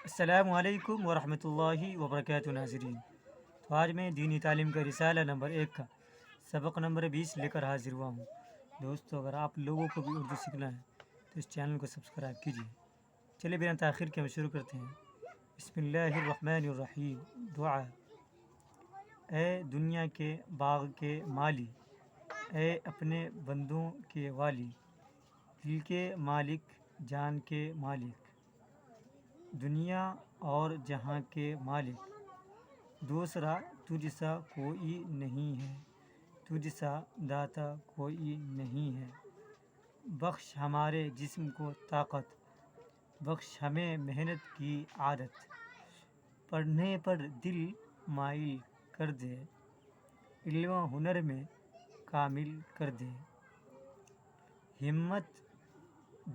السلام علیکم ورحمۃ اللہ وبرکاتہ ناظرین۔ تو آج میں دینی تعلیم کا رسالہ نمبر 1 کا سبق نمبر 20 لے کر حاضر ہوا ہوں۔ دوستو، اگر آپ لوگوں کو بھی اردو سیکھنا ہے تو اس چینل کو سبسکرائب کیجیے۔ چلیے بنا تاخیر کے ہم شروع کرتے ہیں۔ بسم اللہ الرحمن الرحیم۔ دعا۔ اے دنیا کے باغ کے مالی، اے اپنے بندوں کے والی، دل کے مالک، جان کے مالک، دنیا اور جہاں کے مالک، دوسرا تجھ سا کوئی نہیں ہے، تجھ سا داتا کوئی نہیں ہے۔ بخش ہمارے جسم کو طاقت، بخش ہمیں محنت کی عادت، پڑھنے پر دل مائل کر دے، علم و ہنر میں کامل کر دے۔ ہمت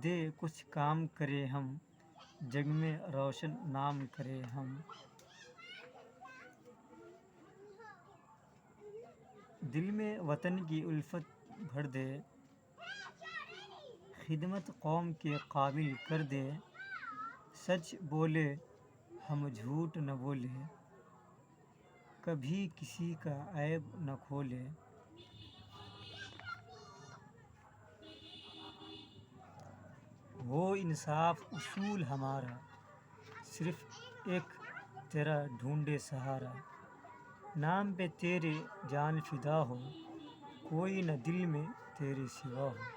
دے کچھ کام کرے ہم، جگ میں روشن نام کرے ہم۔ دل میں وطن کی الفت بھر دے، خدمت قوم کے قابل کر دے۔ سچ بولے ہم جھوٹ نہ بولے، کبھی کسی کا عیب نہ کھولے۔ ہو انصاف اصول ہمارا، صرف ایک تیرا ڈھونڈے سہارا۔ نام پہ تیرے جان فدا ہو، کوئی نہ دل میں تیرے سوا ہو۔